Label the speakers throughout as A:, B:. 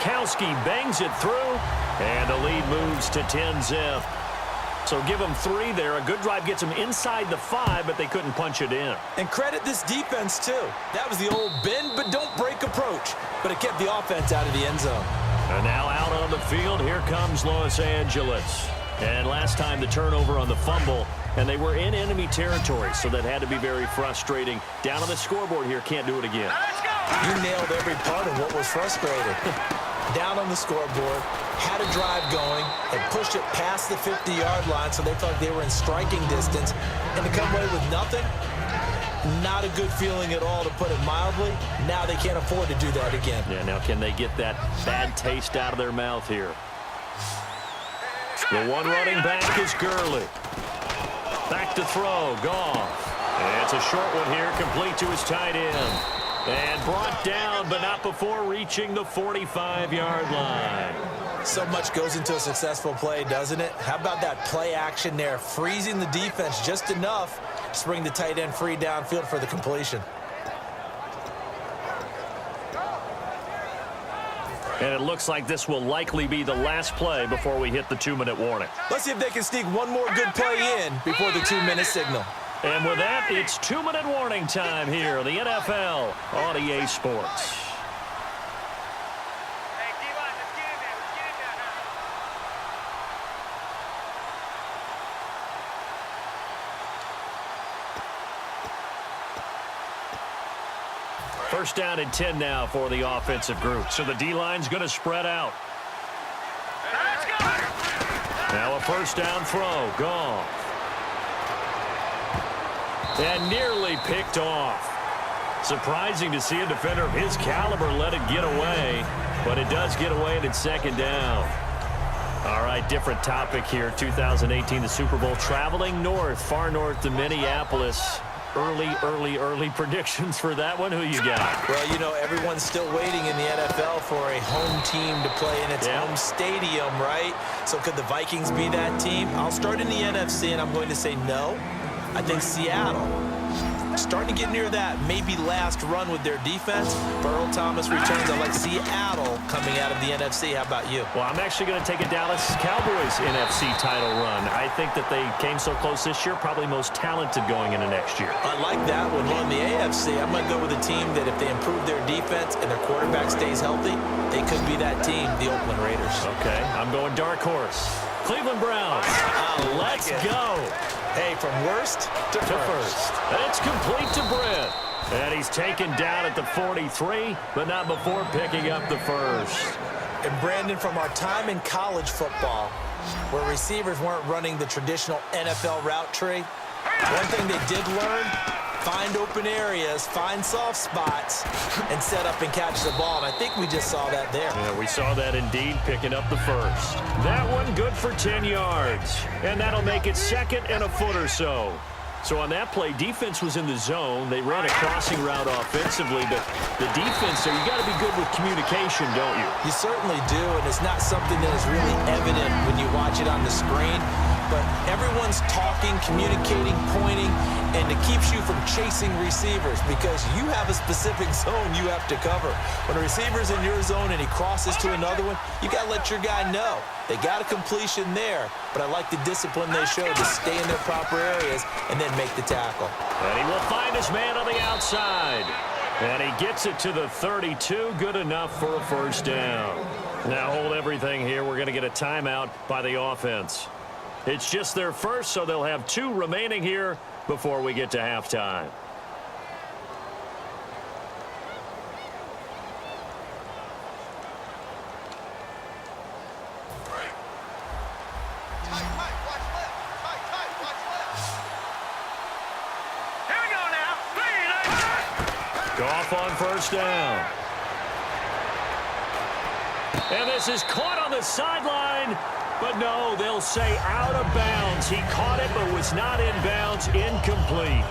A: Gronkowski bangs it through, and the lead moves to 10-zip. So give them 3 there. A good drive gets them inside the 5, but they couldn't punch it in.
B: And credit this defense, too. That was the old bend but don't break approach, but it kept the offense out of the end zone.
A: And now out on the field, here comes Los Angeles. And last time the turnover on the fumble, and they were in enemy territory, so that had to be very frustrating. Down on the scoreboard here, can't do it again.
B: You nailed every part of what was frustrating. Down on the scoreboard, had a drive going, and pushed it past the 50-yard line so they felt like they were in striking distance, and to come away with nothing, not a good feeling at all, to put it mildly. Now they can't afford to do that again.
A: Yeah, now can they get that bad taste out of their mouth here? The one running back is Gurley. Back to throw, Goff. And it's a short one here, complete to his tight end. And brought down, but not before reaching the 45-yard line.
B: So much goes into a successful play, doesn't it? How about that play action there, freezing the defense just enough to bring the tight end free downfield for the completion.
A: And it looks like this will likely be the last play before we hit the 2-minute warning.
B: Let's see if they can sneak one more good play in before the 2-minute signal.
A: And with that, it's 2-minute warning time here on the NFL on EA Sports. First down and 10 now for the offensive group. So the D-line's going to spread out. Now a first down throw. Goff. And nearly picked off. Surprising to see a defender of his caliber let it get away, but it does get away and it's second down. All right, different topic here. 2018, the Super Bowl, traveling north, far north to Minneapolis. Early predictions for that one. Who you got?
B: Well, you know, everyone's still waiting in the NFL for a home team to play in its home stadium, right? So could the Vikings be that team? I'll start in the NFC, and I'm going to say no. I think Seattle, starting to get near that maybe last run with their defense. Earl Thomas returns. I like Seattle coming out of the NFC. How about you?
A: Well, I'm actually going to take a Dallas Cowboys NFC title run. I think that they came so close this year, probably most talented going into next year.
B: I like that one. On the AFC, I'm going to go with a team that if they improve their defense and their quarterback stays healthy, they could be that team, the Oakland Raiders.
A: Okay, I'm going dark horse. Cleveland Browns. Let's go.
B: Hey, from worst to first.
A: And it's complete to Brent. And he's taken down at the 43, but not before picking up the first.
B: And Brandon, from our time in college football, where receivers weren't running the traditional NFL route tree, one thing they did learn, find open areas, find soft spots, and set up and catch the ball. And I think we just saw that there.
A: Yeah, we saw that indeed, picking up the first. That one good for 10 yards. And that'll make it second and a foot or so. So on that play, defense was in the zone. They ran a crossing route offensively, but the defense there, you got to be good with communication, don't you?
B: You certainly do, and it's not something that is really evident when you watch it on the screen. But everyone's talking, communicating, pointing, and it keeps you from chasing receivers because you have a specific zone you have to cover. When a receiver's in your zone and he crosses to another one, you got to let your guy know. They got a completion there, but I like the discipline they show to stay in their proper areas and then make the tackle.
A: And he will find his man on the outside. And he gets it to the 32. Good enough for a first down. Now hold everything here. We're going to get a timeout by the offense. It's just their first, so they'll have 2 remaining here before we get to halftime. Goff on first down. And this is caught on the sideline. But no, they'll say out of bounds. He caught it, but was not in bounds. Incomplete.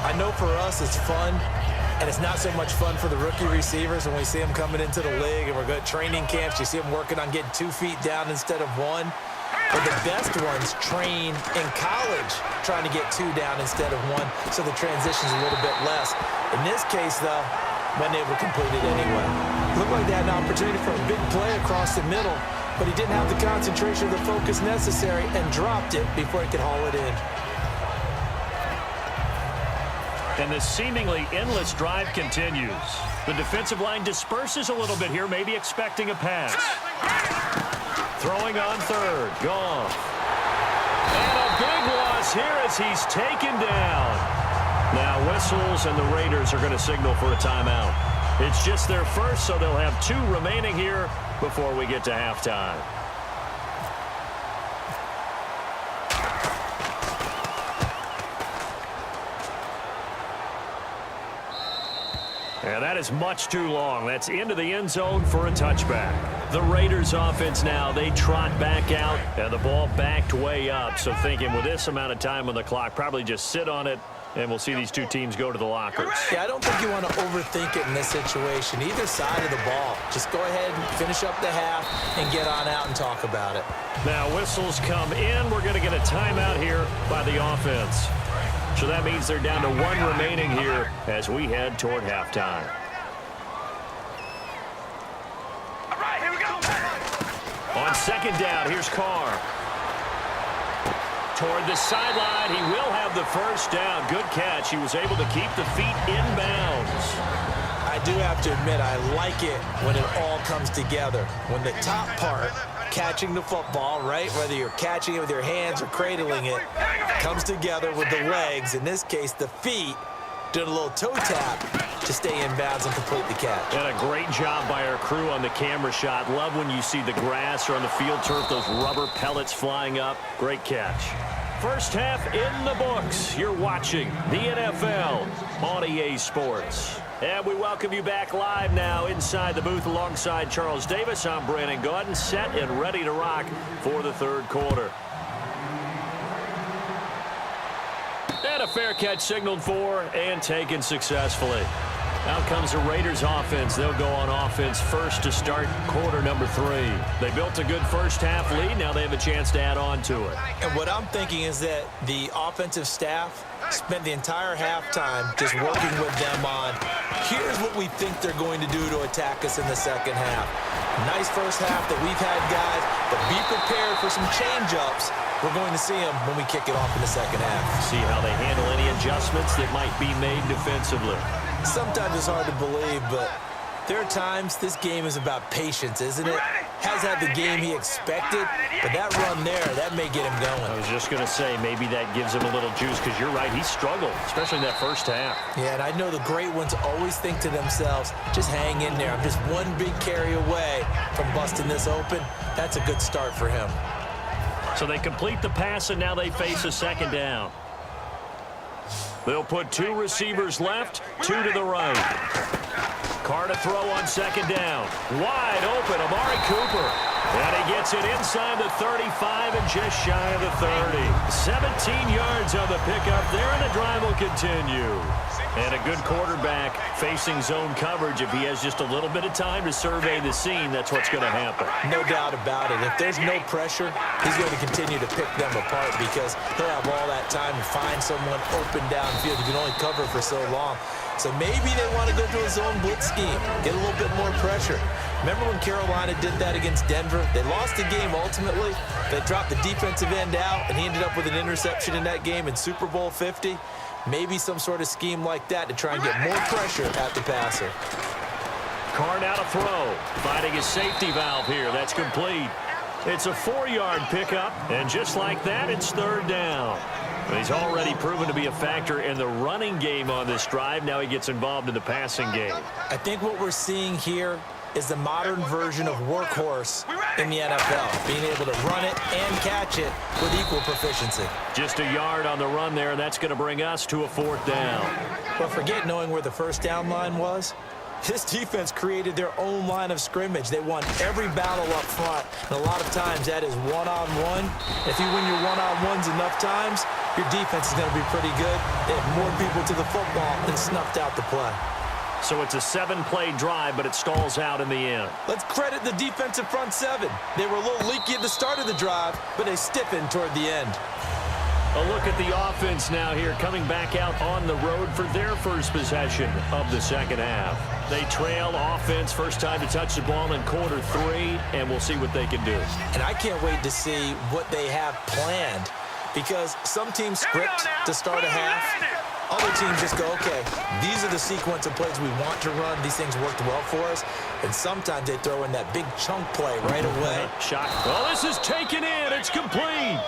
B: I know for us it's fun, and it's not so much fun for the rookie receivers when we see them coming into the league and we're good training camps. You see them working on getting 2 feet down instead of 1. But the best ones train in college trying to get 2 down instead of 1, so the transition's a little bit less. In this case, though, wasn't able to complete it anyway. Looked like they had an opportunity for a big play across the middle, but he didn't have the concentration or the focus necessary and dropped it before he could haul it in.
A: And this seemingly endless drive continues. The defensive line disperses a little bit here, maybe expecting a pass. Throwing on third. Goff. And a big loss here as he's taken down. Now whistles and the Raiders are going to signal for a timeout. It's just their first, so they'll have 2 remaining here before we get to halftime. And that is much too long. That's into the end zone for a touchback. The Raiders offense now, they trot back out, and the ball backed way up. So thinking with this amount of time on the clock, probably just sit on it, and we'll see these 2 teams go to the lockers.
B: Yeah, I don't think you want to overthink it in this situation. Either side of the ball. Just go ahead and finish up the half and get on out and talk about it.
A: Now whistles come in. We're going to get a timeout here by the offense. So that means they're down to 1 remaining here as we head toward halftime.
C: All right, here we go.
A: On second down, here's Carr. Toward the sideline, he will have the first down. Good catch. He was able to keep the feet in bounds.
B: I do have to admit, I like it when it all comes together. When the top part, catching the football, right, whether you're catching it with your hands or cradling it, comes together with the legs, in this case the feet, doing a little toe tap to stay in bounds and complete the catch.
A: And a great job by our crew on the camera shot. Love when you see the grass or on the field turf, those rubber pellets flying up. Great catch. First half in the books. You're watching the NFL on EA Sports. And we welcome you back live now inside the booth alongside Charles Davis. I'm Brandon Gaudin, set and ready to rock for the third quarter. And a fair catch signaled for and taken successfully. Out comes the Raiders offense. They'll go on offense first to start quarter number 3. They built a good first half lead. Now they have a chance to add on to it.
B: And what I'm thinking is that the offensive staff spent the entire halftime just working with them on, here's what we think they're going to do to attack us in the second half. Nice first half that we've had, guys, but be prepared for some change-ups. We're going to see them when we kick it off in the second half.
A: See how they handle any adjustments that might be made defensively.
B: Sometimes it's hard to believe, but there are times this game is about patience, isn't it? Has had the game he expected, but that run there, that may get him going.
A: I was just going to say, maybe that gives him a little juice, because you're right, he struggled, especially in that first half.
B: Yeah, and I know the great ones always think to themselves, just hang in there. I'm just one big carry away from busting this open. That's a good start for him.
A: So they complete the pass, and now they face a second down. They'll put 2 receivers left, 2 to the right. Carr to throw on second down. Wide open, Amari Cooper. And he gets it inside the 35 and just shy of the 30. 17 yards on the pickup there, and the drive will continue. And a good quarterback facing zone coverage. If he has just a little bit of time to survey the scene, that's what's going to happen.
B: No doubt about it. If there's no pressure, he's going to continue to pick them apart because he'll have all that time to find someone open downfield. You can only cover for so long. So maybe they want to go to a zone blitz scheme, get a little bit more pressure. Remember when Carolina did that against Denver? They lost the game ultimately. They dropped the defensive end out, and he ended up with an interception in that game in Super Bowl 50. Maybe some sort of scheme like that to try and get more pressure at the passer.
A: Carr now to throw. Finding his safety valve here. That's complete. It's a 4-yard pickup, and just like that, it's third down. He's already proven to be a factor in the running game on this drive. Now he gets involved in the passing game.
B: I think what we're seeing here is the modern version of workhorse in the NFL, being able to run it and catch it with equal proficiency.
A: Just a yard on the run there, and that's going to bring us to a 4th down.
B: But forget knowing where the first down line was. This defense created their own line of scrimmage. They won every battle up front, and a lot of times that is one-on-one. If you win your one-on-ones enough times, your defense is going to be pretty good. They have more people to the football than snuffed out the play.
A: So it's a 7-play drive, but it stalls out in the end.
B: Let's credit the defensive front 7. They were a little leaky at the start of the drive, but they stiffened toward the end.
A: A look at the offense now here, coming back out on the road for their first possession of the second half. They trail offense, first time to touch the ball in quarter 3, and we'll see what they can do.
B: And I can't wait to see what they have planned, because some teams script to start a half. Other teams just go, okay, these are the sequence of plays we want to run. These things worked well for us. And sometimes they throw in that big chunk play right away.
A: Shot. Well, this is taken in. It's complete.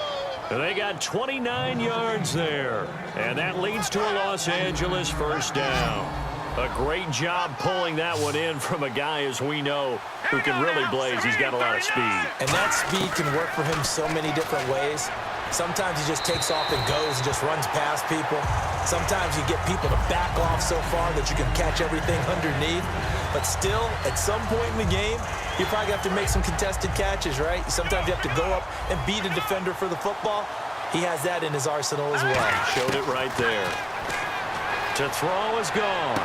A: They got 29 yards there. And that leads to a Los Angeles first down. A great job pulling that one in from a guy, as we know, who can really blaze. He's got a lot of speed.
B: And that speed can work for him so many different ways. Sometimes he just takes off and goes and just runs past people. Sometimes you get people to back off so far that you can catch everything underneath. But still, at some point in the game, you probably have to make some contested catches, right? Sometimes you have to go up and beat a defender for the football. He has that in his arsenal as well.
A: Showed it right there. To throw is gone.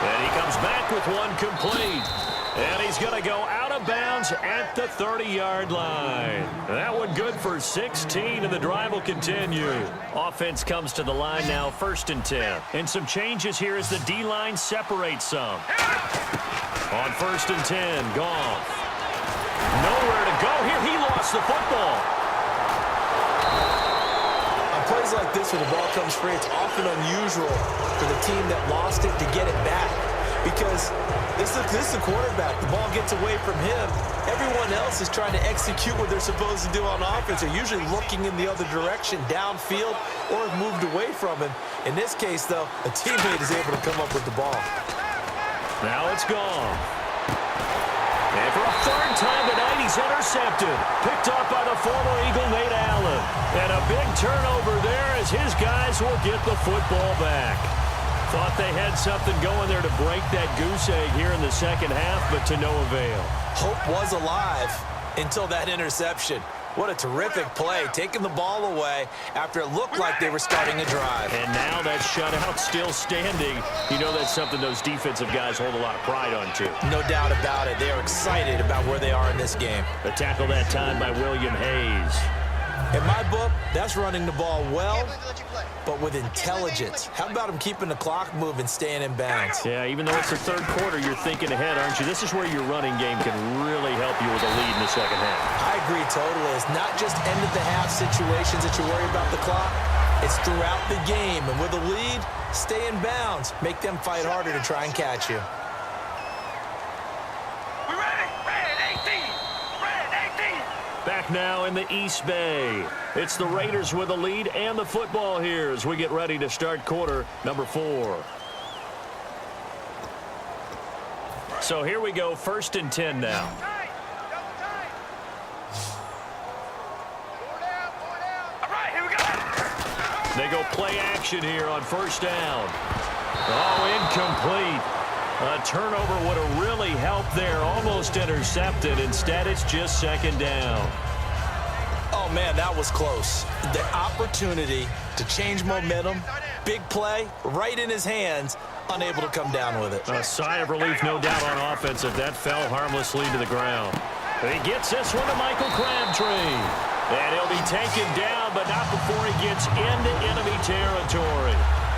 A: And he comes back with one complete. And he's going to go out of bounds at the 30-yard line. That one good for 16, and the drive will continue. Offense comes to the line now, 1st and 10. And some changes here as the D-line separates some. On 1st and 10, Goff. Nowhere to go here. He lost the football.
B: On plays like this where the ball comes free, it's often unusual for the team that lost it to get it back. Because this is the quarterback. The ball gets away from him. Everyone else is trying to execute what they're supposed to do on offense. They're usually looking in the other direction, downfield, or have moved away from him. In this case, though, a teammate is able to come up with the ball.
A: Now it's gone. And for a 3rd time tonight, he's intercepted. Picked up by the former Eagle, Nate Allen. And a big turnover there as his guys will get the football back. Thought they had something going there to break that goose egg here in the second half, but to no avail.
B: Hope was alive until that interception. What a terrific play, taking the ball away after it looked like they were starting a drive.
A: And now that shutout still standing. You know that's something those defensive guys hold a lot of pride on, too.
B: No doubt about it. They are excited about where they are in this game.
A: The tackle that time by William Hayes.
B: In my book, that's running the ball well, but with intelligence. How about him keeping the clock moving, staying in bounds?
A: Yeah, even though it's the 3rd quarter, you're thinking ahead, aren't you? This is where your running game can really help you with a lead in the second half.
B: I agree totally. It's not just end-of-the-half situations that you worry about the clock. It's throughout the game. And with a lead, stay in bounds. Make them fight harder to try and catch you.
C: We ready? Red 18. Red 18.
A: Back now in the East Bay. It's the Raiders with the lead and the football here as we get ready to start quarter number 4. So here we go, 1st and 10 now.
C: All right, here we go.
A: They go play action here on 1st down. Oh, incomplete. A turnover would have really helped there. Almost intercepted. Instead, it's just 2nd down.
B: Oh, man, that was close. The opportunity to change momentum, big play, right in his hands, unable to come down with it.
A: A sigh of relief, no doubt, on offense if that fell harmlessly to the ground. He gets this one to Michael Crabtree. And he'll be taken down, but not before he gets into enemy territory.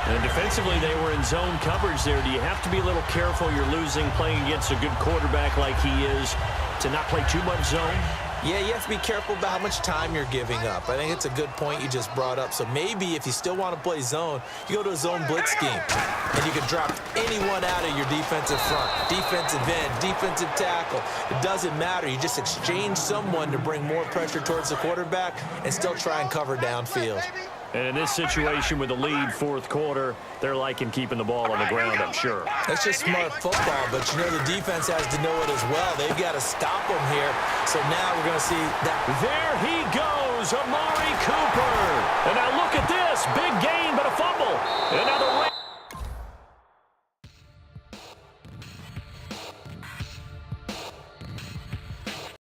A: And defensively, they were in zone coverage there. Do you have to be a little careful? You're losing, playing against a good quarterback like he is, to not play too much zone?
B: Yeah, you have to be careful about how much time you're giving up. I think it's a good point you just brought up. So maybe if you still want to play zone, you go to a zone blitz scheme. And you can drop anyone out of your defensive front. Defensive end, defensive tackle. It doesn't matter. You just exchange someone to bring more pressure towards the quarterback and still try and cover downfield.
A: And in this situation with the lead, 4th quarter, they're liking keeping the ball on the ground, I'm sure.
B: That's just smart football, but you know the defense has to know it as well. They've got to stop them here. So now we're going to see that.
A: There he goes, Amari Cooper. And now look at this. Big gain, but a fumble. And now